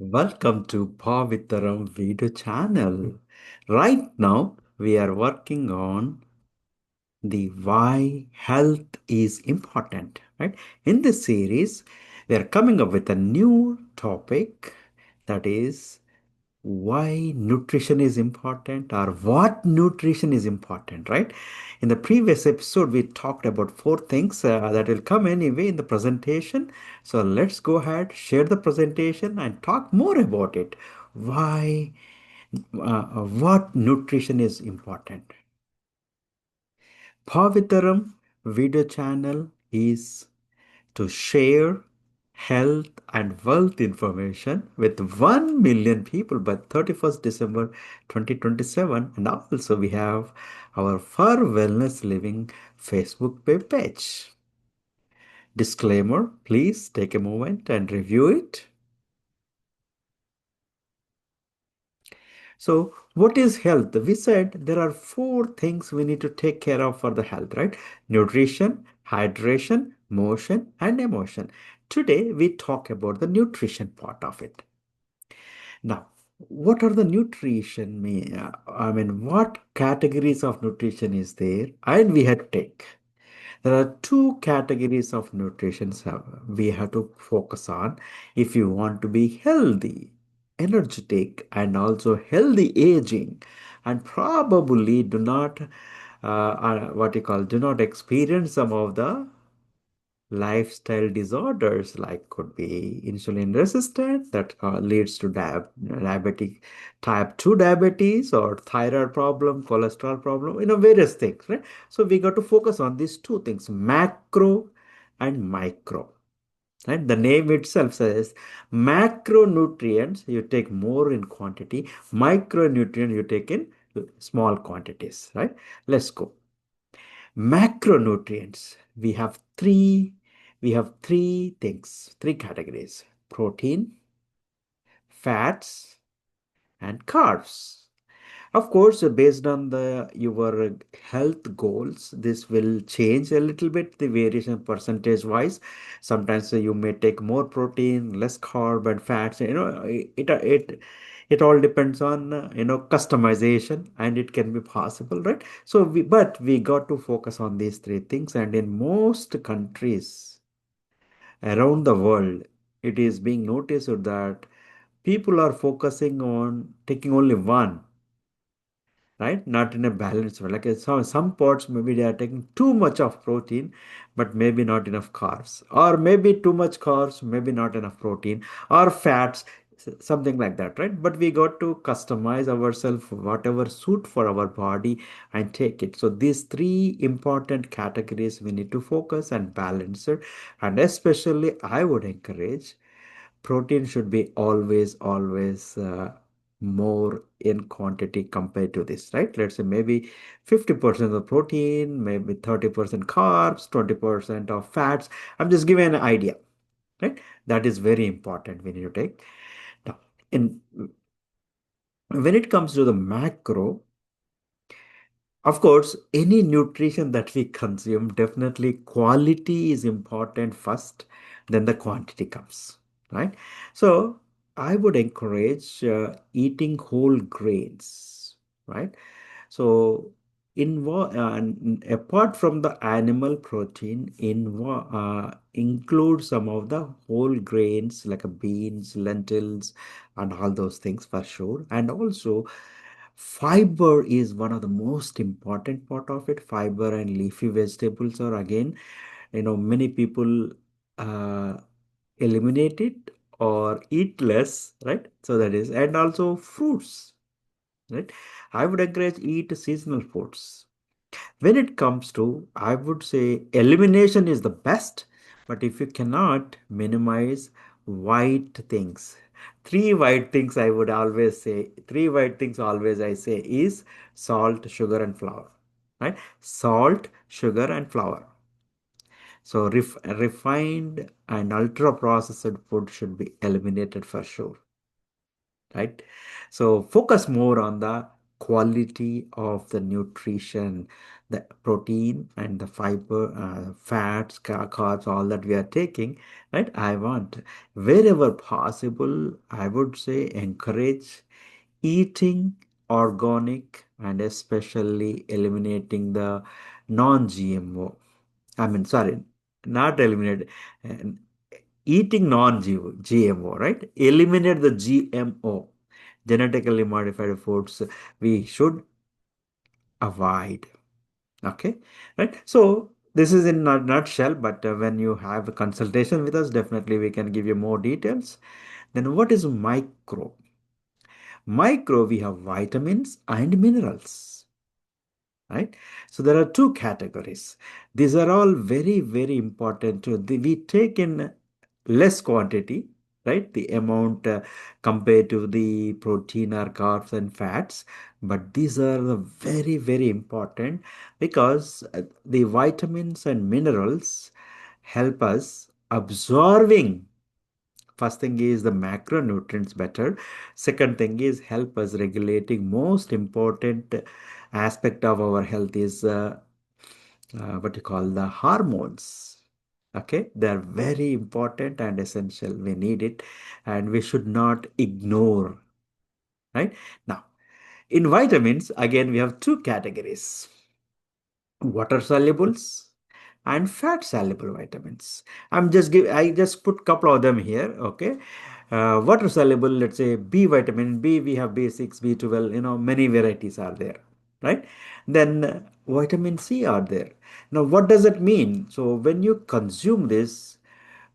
Welcome to BhaaviTaram video channel. Right now, we are working on the why health is important, right? In this series, we are coming up with a new topic that is why nutrition is important or what nutrition is important, right? In the previous episode, we talked about four things that will come anyway in the presentation. So let's go ahead, share the presentation, and talk more about it. Why, what nutrition is important. Bhavitaram video channel is to share health and wealth information with 1 million people by 31st December 2027. And also we have our For Wellness Living Facebook page. Disclaimer, please take a moment and review it. So, what is health? We said there are four things we need to take care of for the health, right? Nutrition, hydration, motion, and emotion. Today, we talk about the nutrition part of it. Now, what are the nutrition? I mean, what categories of nutrition is there? And we had to take. There are two categories of nutrition we have to focus on if you want to be healthy, energetic, and also healthy aging, and probably do not, what you call, do not experience some of the lifestyle disorders like could be insulin resistant that leads to diabetic type 2 diabetes or thyroid problem, cholesterol problem, various things, right? So we got to focus on these two things, macro and micro, right? The name itself says macronutrients you take more in quantity, micronutrient you take in small quantities, right? Let's go. Macronutrients. We have three things, three categories: protein, fats, and carbs. Of course, based on the your health goals, this will change a little bit, the variation percentage wise. Sometimes you may take more protein, less carb and fats. It all depends on customization, and it can be possible, right? So we got to focus on these three things, and in most countries around the world, it is being noticed that people are focusing on taking only one, right? Not in a balanced way. Like some parts, maybe they are taking too much of protein, but maybe not enough carbs, or maybe too much carbs, maybe not enough protein, or fats, something like that, right? But we got to customize ourselves, whatever suit for our body, and take it. So these three important categories we need to focus and balance it. And especially, I would encourage protein should be always more in quantity compared to this, right? Let's say maybe 50% of protein, maybe 30% carbs, 20% of fats. I'm just giving an idea, right? That is very important we need to take. Now, in when it comes to the macro, of course, any nutrition that we consume, definitely quality is important first, then the quantity comes, right? So I would encourage eating whole grains, right? So, apart from the animal protein, include some of the whole grains like beans, lentils, and all those things for sure. And also, fiber is one of the most important part of it. Fiber and leafy vegetables are again, many people uh, eliminate it or eat less, right? So that is, and also fruits, right? I would encourage eat seasonal foods. When it comes to, I would say elimination is the best, but if you cannot minimize white things, three white things I would always say, three white things always I say is salt, sugar, and flour, right? Salt, sugar, and flour. So refined and ultra processed food should be eliminated for sure, right? So focus more on the quality of the nutrition, the protein and the fiber, fats, carbs, all that we are taking, right? I want, wherever possible, I would say encourage eating organic and especially eliminating the non-GMO. I mean, sorry, not eliminate, uh, eating non-GMO, right? Eliminate the GMO, genetically modified foods we should avoid. Okay, right? So this is in a nutshell, but when you have a consultation with us, definitely we can give you more details. Then what is micro? Micro, we have vitamins and minerals, right? So there are two categories. These are all very, very important too. We take in less quantity, right? The amount compared to the protein or carbs and fats. But these are the very, very important because the vitamins and minerals help us absorbing. First thing is the macronutrients better. Second thing is help us regulating. Most important aspect of our health is what you call the hormones. Okay, they are very important and essential. We need it, and we should not ignore. Right now, in vitamins, again we have two categories: water solubles and fat soluble vitamins. I just put couple of them here. Okay, water soluble, let's say B vitamin B, we have B6, B12, many varieties are there, right? Then vitamin C are there. Now what does it mean? So when you consume this,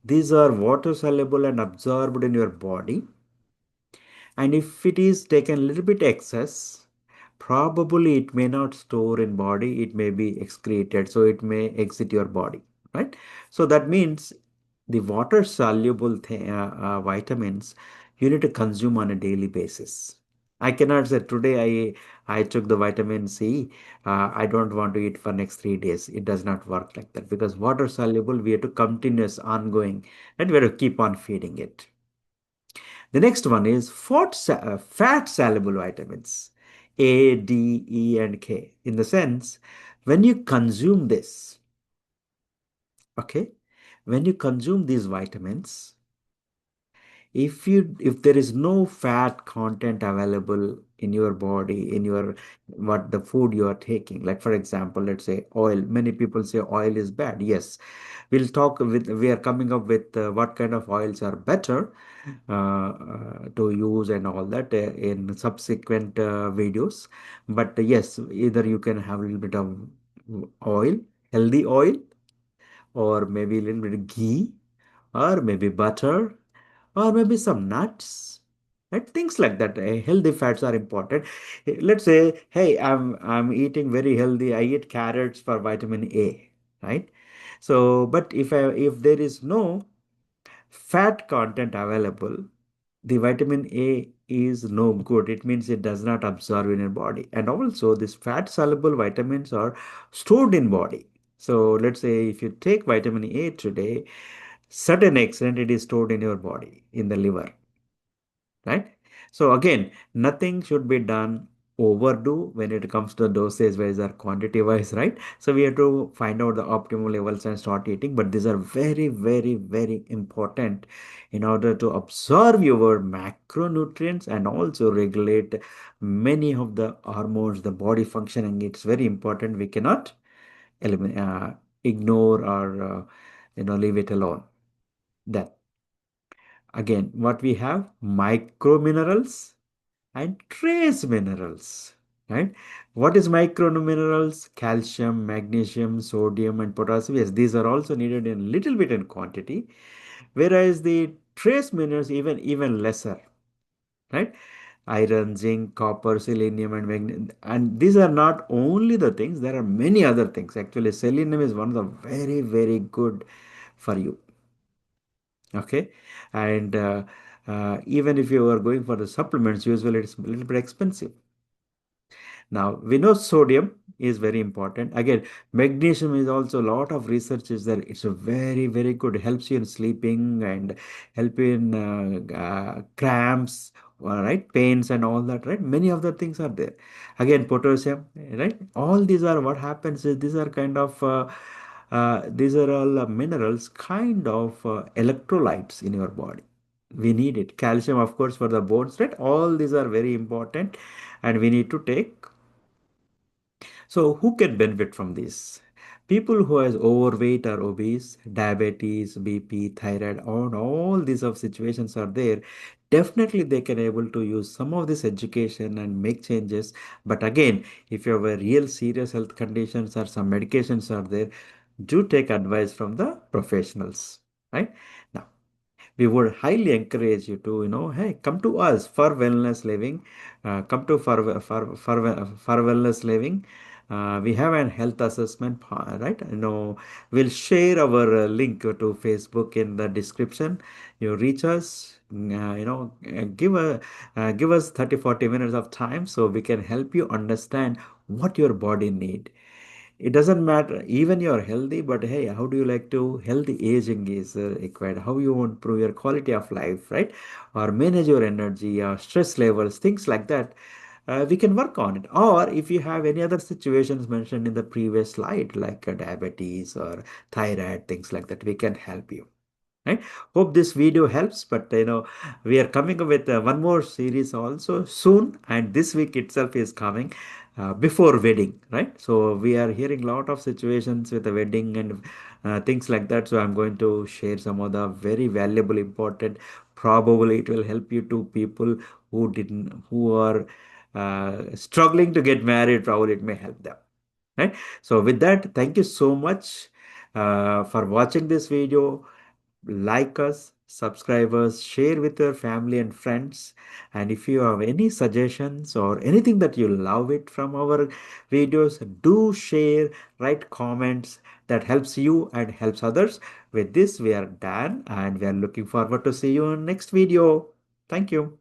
these are water soluble and absorbed in your body, and if it is taken a little bit excess, probably it may not store in body, it may be excreted, so it may exit your body, right? So that means the water soluble vitamins you need to consume on a daily basis. I cannot say today I took the vitamin C. I don't want to eat for next 3 days. It does not work like that because water soluble we have to continuous ongoing and we have to keep on feeding it. The next one is fat soluble vitamins A, D, E, and K. In the sense, when you consume this, okay, when you consume these vitamins, if there is no fat content available in your body, in your what the food you are taking, like for example, let's say oil. Many people say oil is bad. Yes, we are coming up with what kind of oils are better to use and all that in subsequent videos. But yes, either you can have a little bit of oil, healthy oil, or maybe a little bit of ghee, or maybe butter, or maybe some nuts, right? Things like that. Healthy fats are important. Let's say, hey, I'm eating very healthy. I eat carrots for vitamin A, right? So, but if there is no fat content available, the vitamin A is no good. It means it does not absorb in your body. And also, these fat soluble vitamins are stored in body. So let's say if you take vitamin A today, certain extent it is stored in your body, in the liver, right? So again, nothing should be done overdo when it comes to dosage wise or quantity wise, right? So we have to find out the optimal levels and start eating, but these are very, very, very important in order to absorb your macronutrients and also regulate many of the hormones, the body functioning. It's very important. We cannot ignore or leave it alone. That again, what we have, micro minerals and trace minerals, right? What is micro minerals? Calcium, magnesium, sodium, and potassium. Yes, these are also needed in little bit in quantity, whereas the trace minerals even lesser, right? Iron, zinc, copper, selenium, and magnesium. And these are not only the things, there are many other things. Actually, selenium is one of the very, very good for you. Okay, and even if you are going for the supplements, usually it's a little bit expensive. Now we know sodium is very important. Again, magnesium is also a lot of research is there. It's a very, very good. Helps you in sleeping and help in cramps, right? Pains and all that, right? Many of the things are there. Again, potassium, right? All these are what happens is these are kind of these are all minerals, kind of electrolytes in your body. We need it. Calcium, of course, for the bones, right? All these are very important, and we need to take. So who can benefit from this? People who has overweight or obese, diabetes, BP, thyroid, all these of situations are there. Definitely they can able to use some of this education and make changes. But again, if you have a real serious health conditions or some medications are there, do take advice from the professionals, right? Now, we would highly encourage you to, hey, come to us for wellness living. Come to for wellness living. We have an health assessment, right? We'll share our link to Facebook in the description. You reach us, give us 30-40 minutes of time so we can help you understand what your body need. It doesn't matter even you're healthy, but hey, how do you like to healthy aging is required, how you want to improve your quality of life, right? Or manage your energy or stress levels, things like that. We can work on it. Or if you have any other situations mentioned in the previous slide, like diabetes or thyroid, things like that, we can help you, right? Hope this video helps, but we are coming up with one more series also soon, and this week itself is coming before wedding, right? So we are hearing a lot of situations with the wedding and things like that, so I'm going to share some of the very valuable important, probably it will help you to people who are struggling to get married, probably it may help them, right? So with that, thank you so much for watching this video. Like us, subscribe us, share with your family and friends. And if you have any suggestions or anything that you love it from our videos, do share, write comments. That helps you and helps others. With this, we are done and we are looking forward to see you in next video. Thank you.